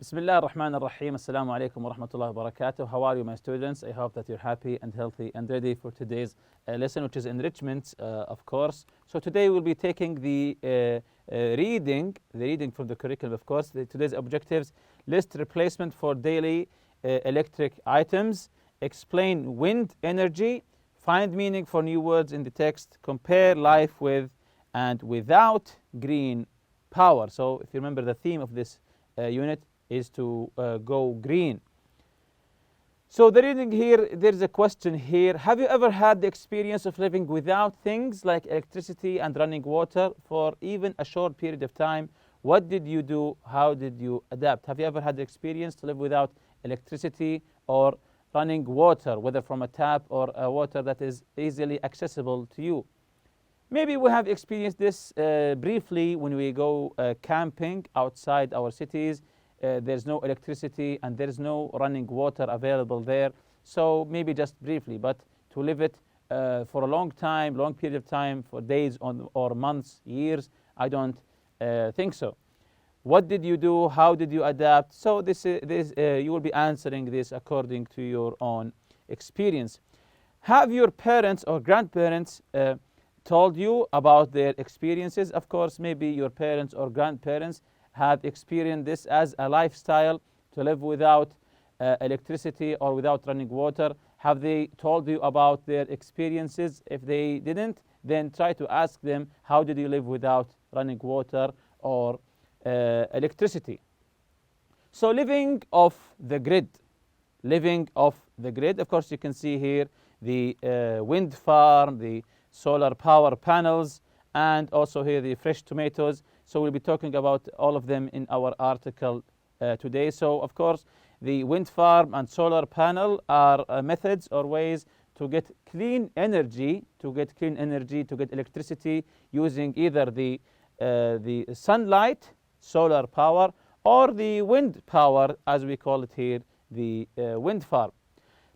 Bismillah ar-Rahman ar-Rahim. Assalamu alaikum wa rahmatullahi wa barakatuh. How are you, my students? I hope that you're happy and healthy and ready for today's lesson, which is enrichments, of course. So today we'll be taking the reading from the curriculum, of course. Today's objectives: list replacement for daily electric items, explain wind energy, find meaning for new words in the text, compare life with and without green power. So if you remember, the theme of this unit is to go green. So the reading here, there's a question here. Have you ever had the experience of living without things like electricity and running water for even a short period of time? What did you do? How did you adapt? Have you ever had the experience to live without electricity or running water, whether from a tap or water that is easily accessible to you? Maybe we have experienced this briefly when we go camping outside our cities. There's no electricity and there's no running water available there. So maybe just briefly, but to live it for a long period of time, for days or months, years, I don't think so. What did you do? How did you adapt? So you will be answering this according to your own experience. Have your parents or grandparents told you about their experiences? Of course, maybe your parents or grandparents have experienced this as a lifestyle, to live without electricity or without running water. Have they told you about their experiences? If they didn't, then try to ask them, how did you live without running water or electricity? So living off the grid. Of course, you can see here the wind farm, the solar power panels, and also here the fresh tomatoes. So we'll be talking about all of them in our article today. So of course, the wind farm and solar panel are methods or ways to get clean energy, to get electricity using either the sunlight, solar power, or the wind power, as we call it here, the wind farm.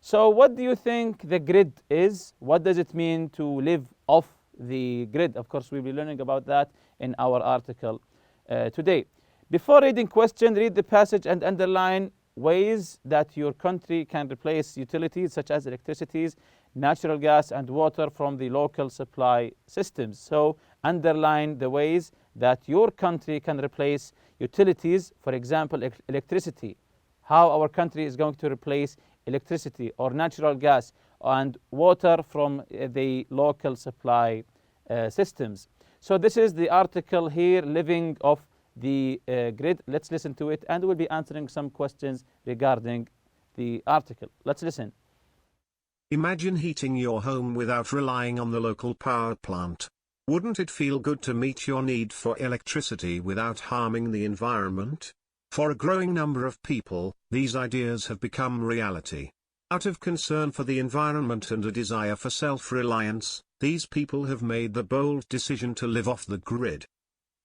So what do you think the grid is? What does it mean to live off the grid? Of course, we'll be learning about that in our article today. Before reading question, read the passage and underline ways that your country can replace utilities such as electricity, natural gas, and water from the local supply systems. So underline the ways that your country can replace utilities, for example, electricity. How our country is going to replace electricity or natural gas and water from the local supply systems. So this is the article here, living off the grid. Let's listen to it, and we'll be answering some questions regarding the article. Let's listen. Imagine heating your home without relying on the local power plant. Wouldn't it feel good to meet your need for electricity without harming the environment? For a growing number of people, these ideas have become reality. Out of concern for the environment and a desire for self-reliance, these people have made the bold decision to live off the grid.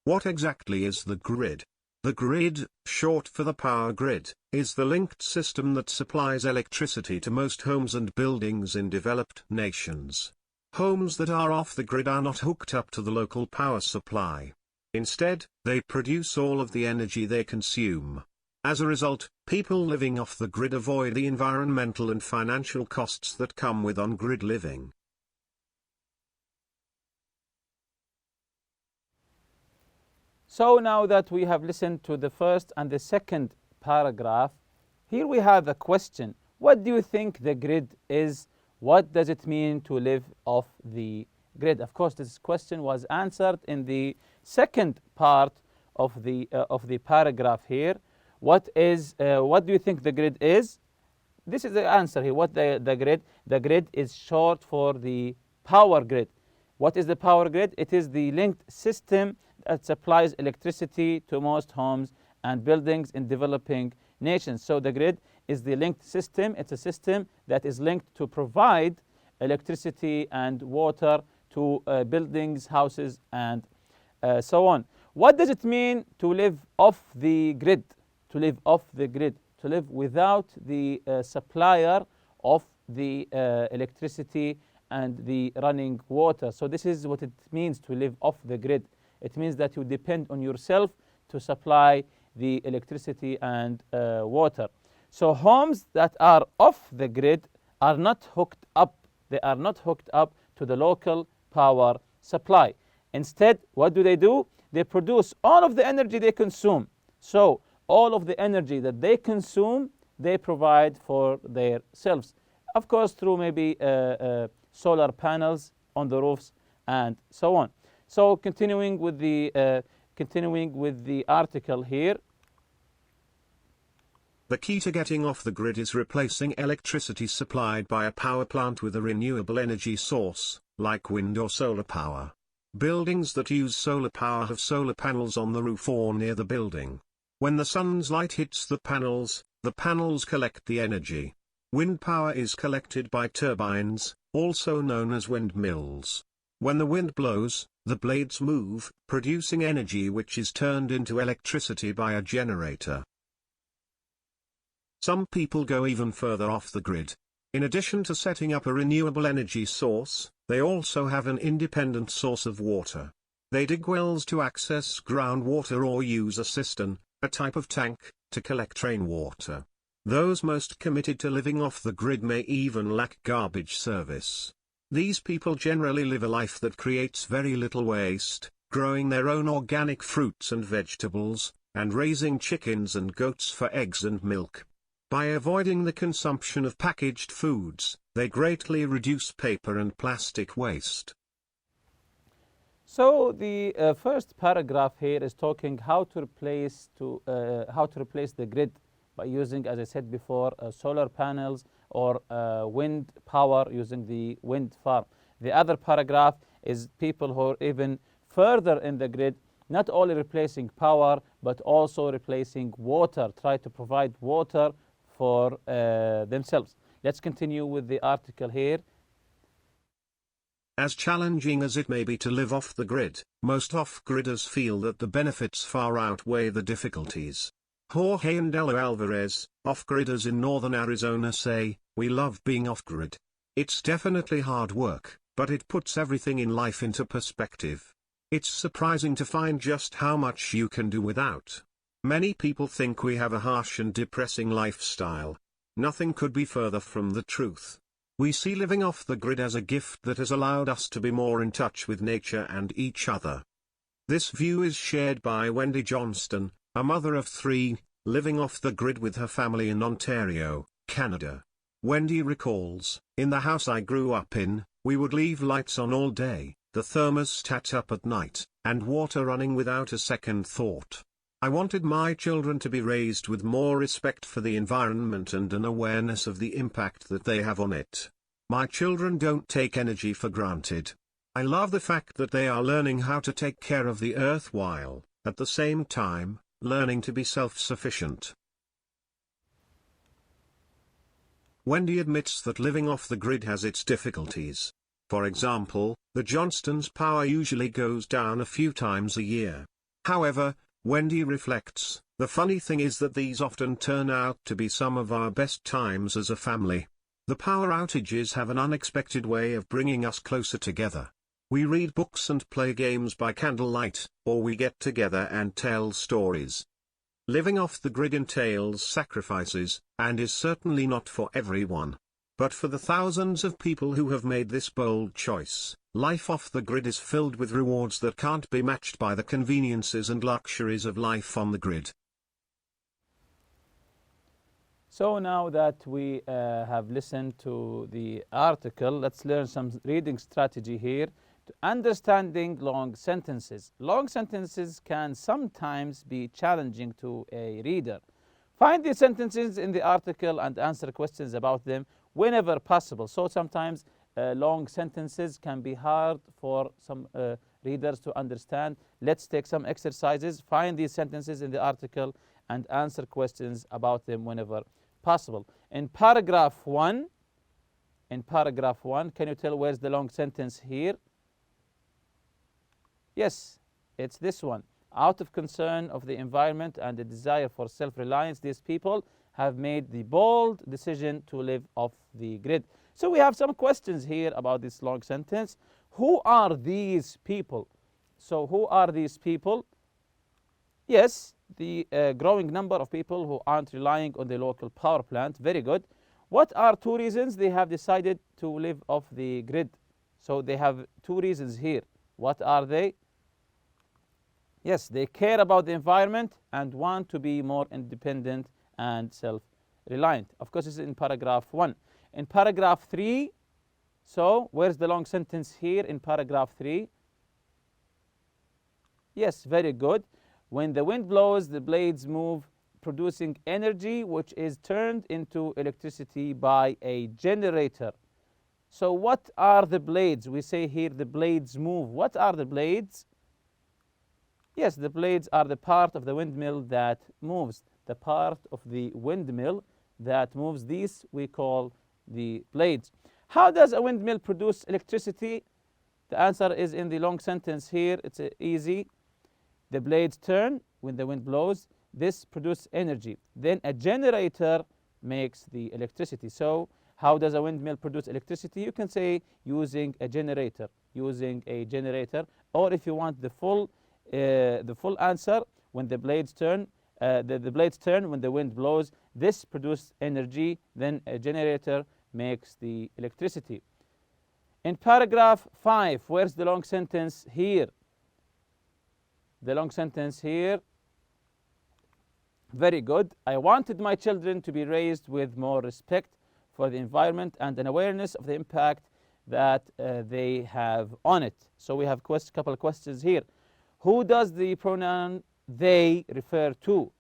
What exactly is the grid? The grid, short for the power grid, is the linked system that supplies electricity to most homes and buildings in developed nations. Homes that are off the grid are not hooked up to the local power supply. Instead, they produce all of the energy they consume. As a result, people living off the grid avoid the environmental and financial costs that come with on-grid living. So now that we have listened to the first and the second paragraph, here we have a question. What do you think the grid is? What does it mean to live off the grid? Of course, this question was answered in the second part of the paragraph here. What do you think the grid is? This is the answer here. What the grid? The grid is short for the power grid. What is the power grid? It is the linked system that supplies electricity to most homes and buildings in developing nations. So the grid is the linked system. It's a system that is linked to provide electricity and water to buildings, houses, and so on. What does it mean to live off the grid? To live off the grid, to live without the supplier of the electricity and the running water. So this is what it means to live off the grid. It means that you depend on yourself to supply the electricity and water. So homes that are off the grid are not hooked up. They are not hooked up to the local power supply. Instead, what do? They produce all of the energy they consume. So all of the energy that they consume, they provide for themselves. Of course, through maybe solar panels on the roofs and so on. So continuing with the article here. The key to getting off the grid is replacing electricity supplied by a power plant with a renewable energy source, like wind or solar power. Buildings that use solar power have solar panels on the roof or near the building. When the sun's light hits the panels collect the energy. Wind power is collected by turbines, also known as windmills. When the wind blows, the blades move, producing energy which is turned into electricity by a generator. Some people go even further off the grid. In addition to setting up a renewable energy source, they also have an independent source of water. They dig wells to access groundwater or use a cistern, a type of tank, to collect rainwater. Those most committed to living off the grid may even lack garbage service. These people generally live a life that creates very little waste, growing their own organic fruits and vegetables, and raising chickens and goats for eggs and milk. By avoiding the consumption of packaged foods, they greatly reduce paper and plastic waste. So the first paragraph here is talking how to replace the grid by using, as I said before, solar panels or wind power using the wind farm. The other paragraph is people who are even further in the grid, not only replacing power but also replacing water, try to provide water for themselves. Let's continue with the article here. As challenging as it may be to live off the grid, most off-gridders feel that the benefits far outweigh the difficulties. Jorge and Elo Alvarez, off-gridders in northern Arizona, say, "We love being off-grid. It's definitely hard work, but it puts everything in life into perspective. It's surprising to find just how much you can do without. Many people think we have a harsh and depressing lifestyle. Nothing could be further from the truth. We see living off the grid as a gift that has allowed us to be more in touch with nature and each other." This view is shared by Wendy Johnston, a mother of 3, living off the grid with her family in Ontario, Canada. Wendy recalls, "In the house I grew up in, we would leave lights on all day, the thermostat up at night, and water running without a second thought. I wanted my children to be raised with more respect for the environment and an awareness of the impact that they have on it. My children don't take energy for granted. I love the fact that they are learning how to take care of the earth while, at the same time, learning to be self-sufficient." Wendy admits that living off the grid has its difficulties. For example, the Johnstons' power usually goes down a few times a year. However, Wendy reflects, "The funny thing is that these often turn out to be some of our best times as a family. The power outages have an unexpected way of bringing us closer together. We read books and play games by candlelight, or we get together and tell stories." Living off the grid entails sacrifices, and is certainly not for everyone. But for the thousands of people who have made this bold choice, life off the grid is filled with rewards that can't be matched by the conveniences and luxuries of life on the grid. So now that we have listened to the article, let's learn some reading strategy here. Understanding long sentences. Long sentences can sometimes be challenging to a reader. Find the sentences in the article and answer questions about them whenever possible. So sometimes long sentences can be hard for some readers to understand. Let's take some exercises. Find these sentences in the article and answer questions about them whenever possible. In paragraph 1, can you tell where's the long sentence here? Yes, it's this one. Out of concern of the environment and the desire for self-reliance, these people have made the bold decision to live off the grid. So we have some questions here about this long sentence. Who are these people? So who are these people? Yes, the growing number of people who aren't relying on the local power plant. Very good. What are two reasons they have decided to live off the grid? So they have two reasons here. What are they? Yes, they care about the environment and want to be more independent and self-reliant. Of course, this is in paragraph 1. In paragraph 3, so where's the long sentence here in paragraph 3? Yes, very good. When the wind blows, the blades move, producing energy which is turned into electricity by a generator. So what are the blades? We say here the blades move. What are the blades? Yes, the blades are the part of the windmill that moves. The part of the windmill that moves. These we call the blades. How does a windmill produce electricity? The answer is in the long sentence here. It's easy. The blades turn when the wind blows. This produces energy. Then a generator makes the electricity. So how does a windmill produce electricity? You can say using a generator. Using a generator. Or if you want the full answer, when the blades turn, the blades turn when the wind blows. This produces energy. Then a generator makes the electricity. In paragraph 5, where's the long sentence here? The long sentence here. Very good. I wanted my children to be raised with more respect for the environment and an awareness of the impact that they have on it. So we have a couple of questions here. Who does the pronoun they refer to?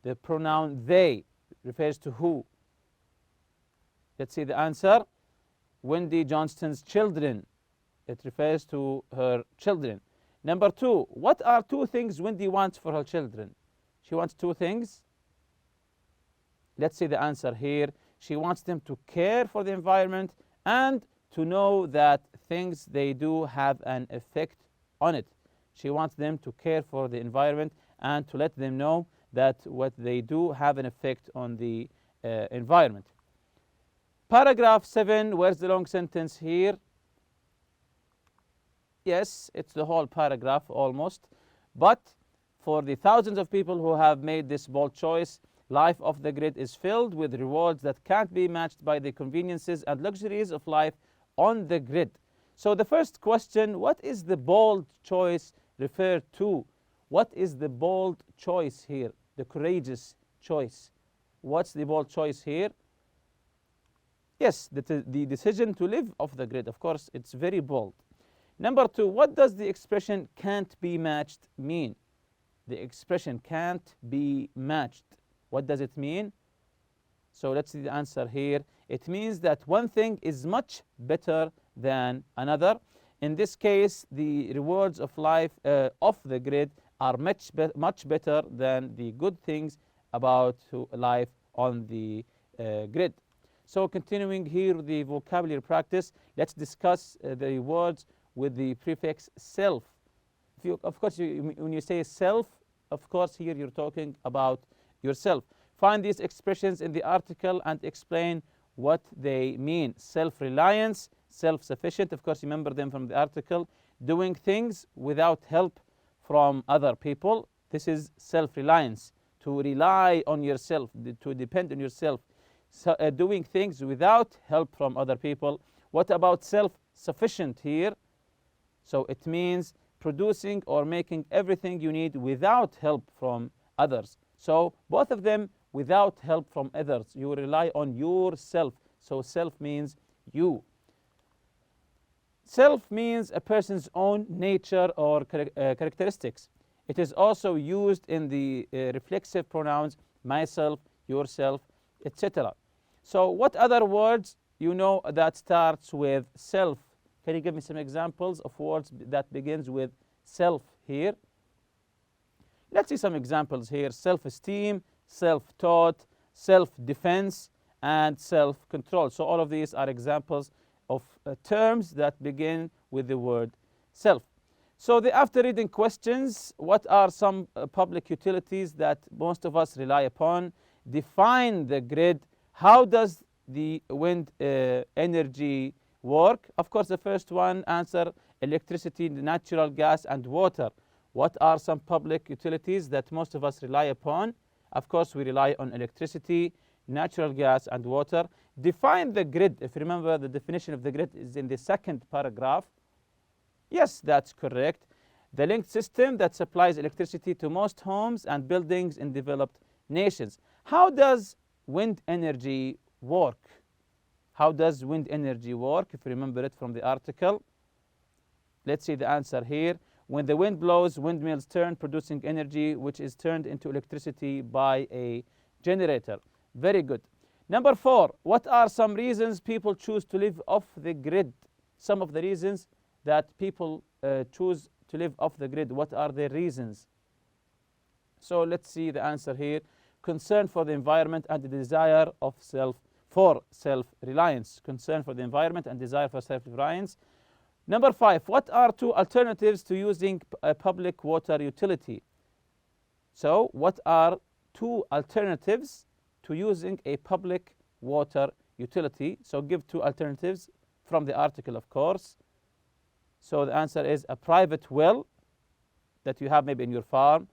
The pronoun they refers to who? Let's see the answer. Wendy Johnston's children. It refers to her children. Number 2, what are 2 things Wendy wants for her children? She wants 2 things. Let's see the answer here. She wants them to care for the environment and to know that things they do have an effect on it. She wants them to care for the environment and to let them know that what they do have an effect on the environment. Paragraph 7, where's the long sentence here? Yes, it's the whole paragraph almost. But for the thousands of people who have made this bold choice, life off the grid is filled with rewards that can't be matched by the conveniences and luxuries of life on the grid. So the first question, what is the bold choice referred to? What is the bold choice here? The courageous choice. What's the bold choice here? Yes, the decision to live off the grid. Of course, it's very bold. Number 2, what does the expression can't be matched mean? The expression can't be matched. What does it mean? So let's see the answer here. It means that one thing is much better than another. In this case, the rewards of life off the grid are much better than the good things about life on the grid. So continuing here with the vocabulary practice, let's discuss the words with the prefix self. Of course, when you say self, of course, here you're talking about yourself. Find these expressions in the article and explain what they mean. Self-reliance, self-sufficient, of course, remember them from the article. Doing things without help from other people. This is self-reliance, to rely on yourself, to depend on yourself. So, doing things without help from other people. What about self-sufficient here? So it means producing or making everything you need without help from others. So both of them without help from others. You rely on yourself. So self means you. Self means a person's own nature or characteristics. It is also used in the reflexive pronouns myself, yourself, etc. So what other words you know that starts with self? Can you give me some examples of words that begins with self here? Let's see some examples here. Self-esteem, self-taught, self-defense, and self-control. So all of these are examples of terms that begin with the word self. So the after reading questions, what are some public utilities that most of us rely upon? Define the grid. How does the wind energy work? Of course, the first one answer, electricity, natural gas, and water. What are some public utilities that most of us rely upon? Of course, we rely on electricity, natural gas, and water. Define the grid. If you remember, the definition of the grid is in the second paragraph. Yes, that's correct. The linked system that supplies electricity to most homes and buildings in developed nations. How does wind energy work? How does wind energy work? If you remember it from the article. Let's see the answer here. When the wind blows, windmills turn, producing energy which is turned into electricity by a generator. Very good. Number 4, what are some reasons people choose to live off the grid? Some of the reasons that people choose to live off the grid. What are their reasons? So let's see the answer here. Concern for the environment and the desire of self-reliance. Concern for the environment and desire for self-reliance. Number 5, what are 2 alternatives to using a public water utility? So what are 2 alternatives to using a public water utility? So give 2 alternatives from the article, of course. So the answer is a private well that you have maybe in your farm,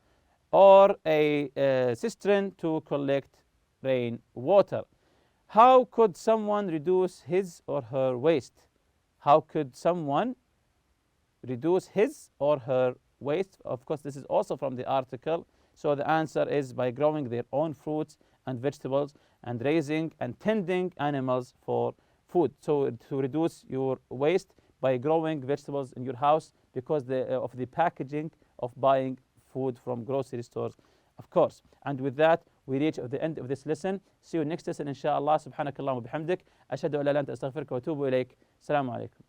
or a cistern to collect rain water. How could someone reduce his or her waste? How could someone reduce his or her waste? Of course, this is also from the article. So the answer is by growing their own fruits and vegetables and raising and tending animals for food. So to reduce your waste by growing vegetables in your house because of the packaging of buying food from grocery stores, of course. And with that, we reach the end of this lesson. See you next lesson, inshallah. Subhanakallah wa bihamdik. Ashhadu an la ilaha illa anta astaghfiruka wa atubu ilayk. Assalamu alaikum.